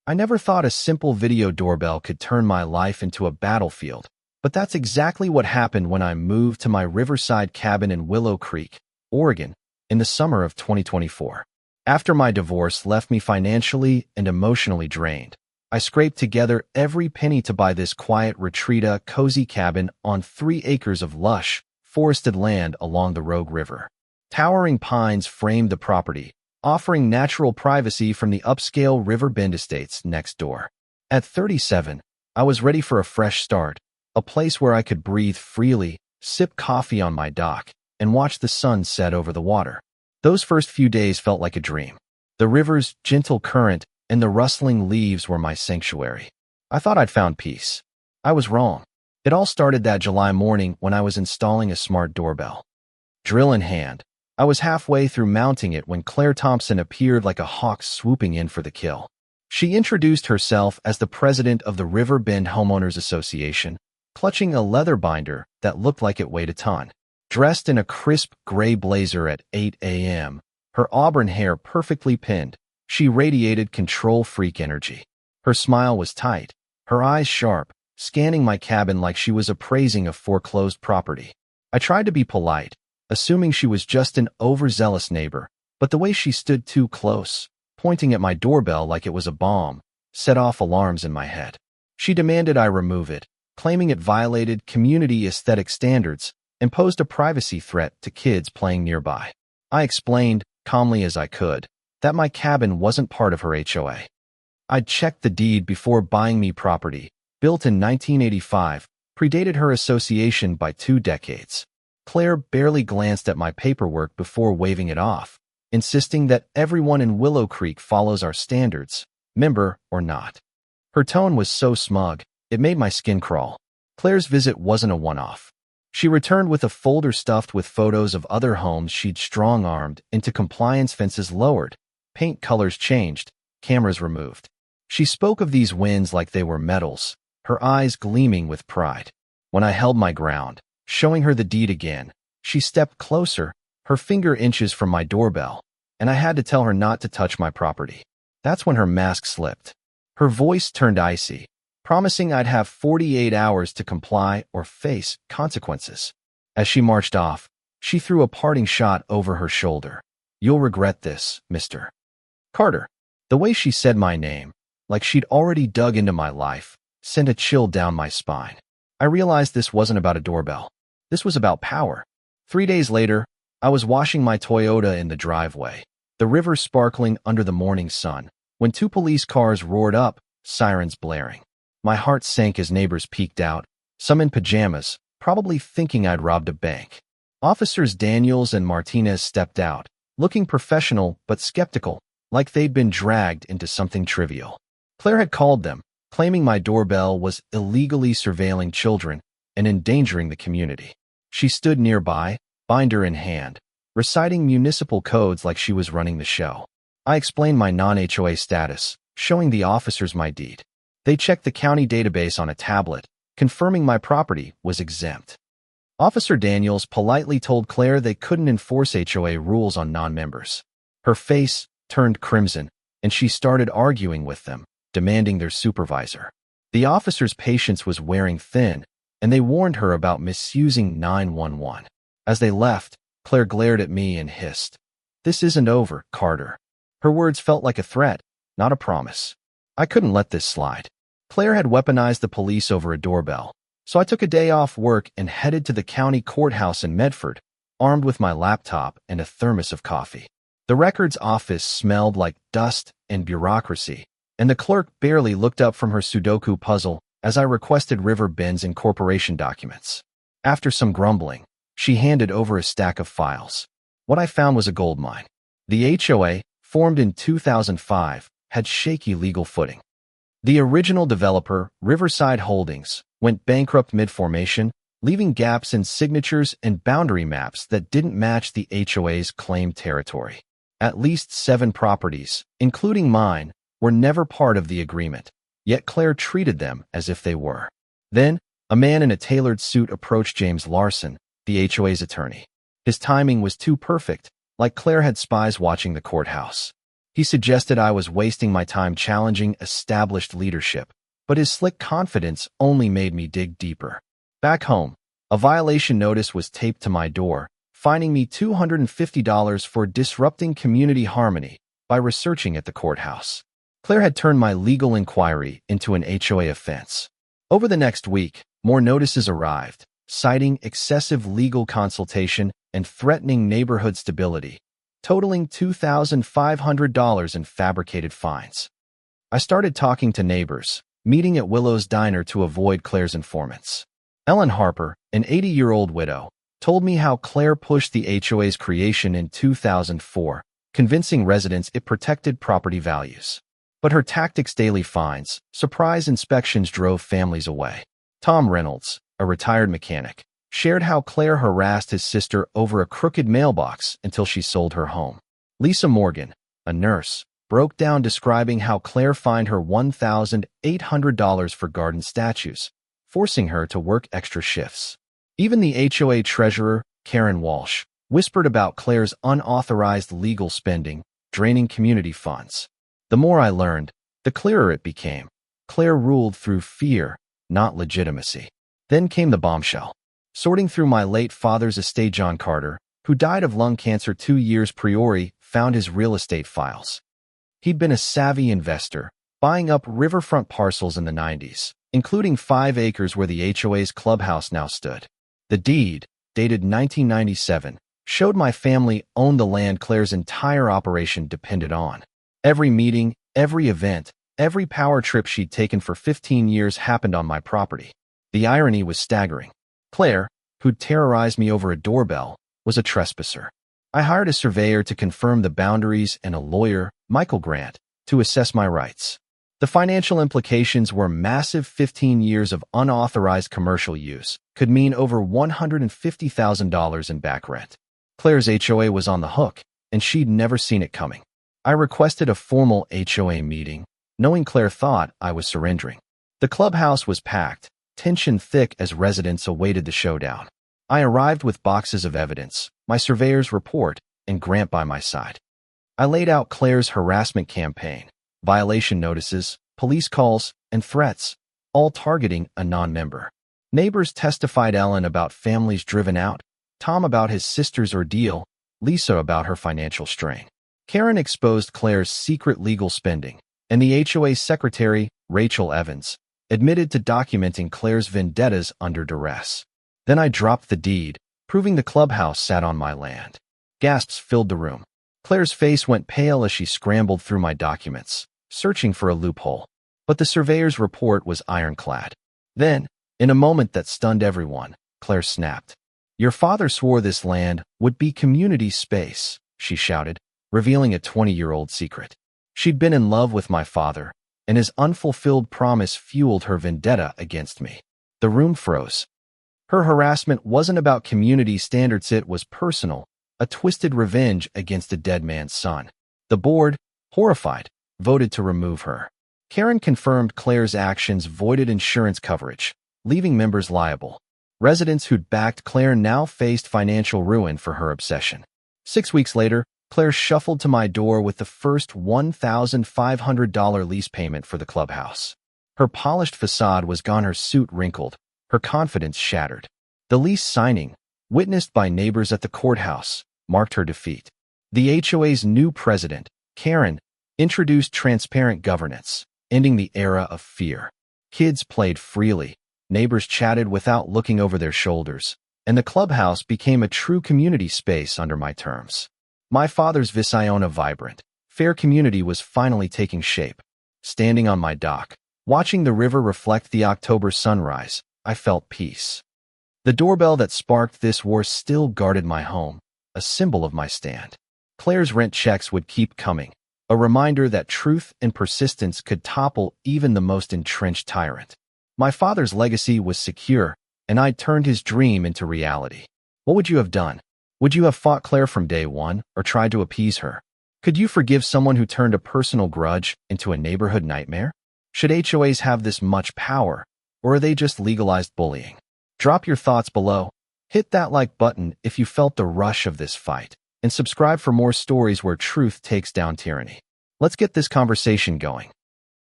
I never thought a simple video doorbell could turn my life into a battlefield, but that's exactly what happened when I moved to my riverside cabin in Willow Creek, Oregon, in the summer of 2024. After my divorce left me financially and emotionally drained, I scraped together every penny to buy this quiet retreat, cozy cabin on 3 acres of lush, forested land along the Rogue River. Towering pines framed the property, offering natural privacy from the upscale River Bend estates next door. At 37, I was ready for a fresh start, a place where I could breathe freely, sip coffee on my dock, and watch the sun set over the water. Those first few days felt like a dream. The river's gentle current and the rustling leaves were my sanctuary. I thought I'd found peace. I was wrong. It all started that July morning when I was installing a smart doorbell. Drill in hand, I was halfway through mounting it when Claire Thompson appeared like a hawk swooping in for the kill. She introduced herself as the president of the River Bend Homeowners Association, clutching a leather binder that looked like it weighed a ton. Dressed in a crisp gray blazer at 8 a.m., her auburn hair perfectly pinned, she radiated control freak energy. Her smile was tight, her eyes sharp, scanning my cabin like she was appraising a foreclosed property. I tried to be polite, assuming she was just an overzealous neighbor, but the way she stood too close, pointing at my doorbell like it was a bomb, set off alarms in my head. She demanded I remove it, claiming it violated community aesthetic standards and posed a privacy threat to kids playing nearby. I explained, calmly as I could, that my cabin wasn't part of her HOA. I'd checked the deed before buying me property, built in 1985, predated her association by 2 decades. Claire barely glanced at my paperwork before waving it off, insisting that everyone in Willow Creek follows our standards, member or not. Her tone was so smug, it made my skin crawl. Claire's visit wasn't a one-off. She returned with a folder stuffed with photos of other homes she'd strong-armed into compliance, fences lowered, paint colors changed, cameras removed. She spoke of these wins like they were medals, her eyes gleaming with pride. When I held my ground, showing her the deed again, she stepped closer, her finger inches from my doorbell, and I had to tell her not to touch my property. That's when her mask slipped. Her voice turned icy, promising I'd have 48 hours to comply or face consequences. As she marched off, she threw a parting shot over her shoulder. "You'll regret this, Mr. Carter." The way she said my name, like she'd already dug into my life, sent a chill down my spine. I realized this wasn't about a doorbell. This was about power. 3 days later, I was washing my Toyota in the driveway, the river sparkling under the morning sun, when 2 police cars roared up, sirens blaring. My heart sank as neighbors peeked out, some in pajamas, probably thinking I'd robbed a bank. Officers Daniels and Martinez stepped out, looking professional but skeptical, like they'd been dragged into something trivial. Claire had called them, claiming my doorbell was illegally surveilling children and endangering the community. She stood nearby, binder in hand, reciting municipal codes like she was running the show. I explained my non-HOA status, showing the officers my deed. They checked the county database on a tablet, confirming my property was exempt. Officer Daniels politely told Claire they couldn't enforce HOA rules on non-members. Her face turned crimson, and she started arguing with them, demanding their supervisor. The officer's patience was wearing thin, and they warned her about misusing 911. As they left, Claire glared at me and hissed, "This isn't over, Carter." Her words felt like a threat, not a promise. I couldn't let this slide. Claire had weaponized the police over a doorbell, so I took a day off work and headed to the county courthouse in Medford, armed with my laptop and a thermos of coffee. The records office smelled like dust and bureaucracy, and the clerk barely looked up from her Sudoku puzzle as I requested River Bend's incorporation documents. After some grumbling, she handed over a stack of files. What I found was a goldmine. The HOA, formed in 2005, had shaky legal footing. The original developer, Riverside Holdings, went bankrupt mid-formation, leaving gaps in signatures and boundary maps that didn't match the HOA's claimed territory. At least 7 properties, including mine, were never part of the agreement, yet Claire treated them as if they were. Then, a man in a tailored suit approached James Larson, the HOA's attorney. His timing was too perfect, like Claire had spies watching the courthouse. He suggested I was wasting my time challenging established leadership, but his slick confidence only made me dig deeper. Back home, a violation notice was taped to my door, fining me $250 for disrupting community harmony by researching at the courthouse. Claire had turned my legal inquiry into an HOA offense. Over the next week, more notices arrived, citing excessive legal consultation and threatening neighborhood stability, totaling $2,500 in fabricated fines. I started talking to neighbors, meeting at Willow's Diner to avoid Claire's informants. Ellen Harper, an 80-year-old widow, told me how Claire pushed the HOA's creation in 2004, convincing residents it protected property values. But her tactics, daily fines, surprise inspections drove families away. Tom Reynolds, a retired mechanic, shared how Claire harassed his sister over a crooked mailbox until she sold her home. Lisa Morgan, a nurse, broke down describing how Claire fined her $1,800 for garden statues, forcing her to work extra shifts. Even the HOA treasurer, Karen Walsh, whispered about Claire's unauthorized legal spending, draining community funds. The more I learned, the clearer it became. Claire ruled through fear, not legitimacy. Then came the bombshell. Sorting through my late father's estate, John Carter, who died of lung cancer 2 years prior, found his real estate files. He'd been a savvy investor, buying up riverfront parcels in the 90s, including 5 acres where the HOA's clubhouse now stood. The deed, dated 1997, showed my family owned the land Claire's entire operation depended on. Every meeting, every event, every power trip she'd taken for 15 years happened on my property. The irony was staggering. Claire, who'd terrorized me over a doorbell, was a trespasser. I hired a surveyor to confirm the boundaries and a lawyer, Michael Grant, to assess my rights. The financial implications were massive. 15 years of unauthorized commercial use could mean over $150,000 in back rent. Claire's HOA was on the hook, and she'd never seen it coming. I requested a formal HOA meeting, knowing Claire thought I was surrendering. The clubhouse was packed, tension thick as residents awaited the showdown. I arrived with boxes of evidence, my surveyor's report, and Grant by my side. I laid out Claire's harassment campaign, violation notices, police calls, and threats, all targeting a non-member. Neighbors testified, Ellen about families driven out, Tom about his sister's ordeal, Lisa about her financial strain. Karen exposed Claire's secret legal spending, and the HOA secretary, Rachel Evans, admitted to documenting Claire's vendettas under duress. Then I dropped the deed, proving the clubhouse sat on my land. Gasps filled the room. Claire's face went pale as she scrambled through my documents, searching for a loophole. But the surveyor's report was ironclad. Then, in a moment that stunned everyone, Claire snapped. "Your father swore this land would be community space," she shouted, revealing a 20-year-old secret. She'd been in love with my father, and his unfulfilled promise fueled her vendetta against me. The room froze. Her harassment wasn't about community standards, it was personal, a twisted revenge against a dead man's son. The board, horrified, voted to remove her. Karen confirmed Claire's actions voided insurance coverage, leaving members liable. Residents who'd backed Claire now faced financial ruin for her obsession. 6 weeks later, Claire shuffled to my door with the first $1,500 lease payment for the clubhouse. Her polished facade was gone, her suit wrinkled, her confidence shattered. The lease signing, witnessed by neighbors at the courthouse, marked her defeat. The HOA's new president, Karen, introduced transparent governance, ending the era of fear. Kids played freely, neighbors chatted without looking over their shoulders, and the clubhouse became a true community space under my terms. My father's vision, a vibrant, fair community, was finally taking shape. Standing on my dock, watching the river reflect the October sunrise, I felt peace. The doorbell that sparked this war still guarded my home, a symbol of my stand. Claire's rent checks would keep coming, a reminder that truth and persistence could topple even the most entrenched tyrant. My father's legacy was secure, and I'd turned his dream into reality. What would you have done? Would you have fought Claire from day one, or tried to appease her? Could you forgive someone who turned a personal grudge into a neighborhood nightmare? Should HOAs have this much power, or are they just legalized bullying? Drop your thoughts below. Hit that like button if you felt the rush of this fight, and subscribe for more stories where truth takes down tyranny. Let's get this conversation going.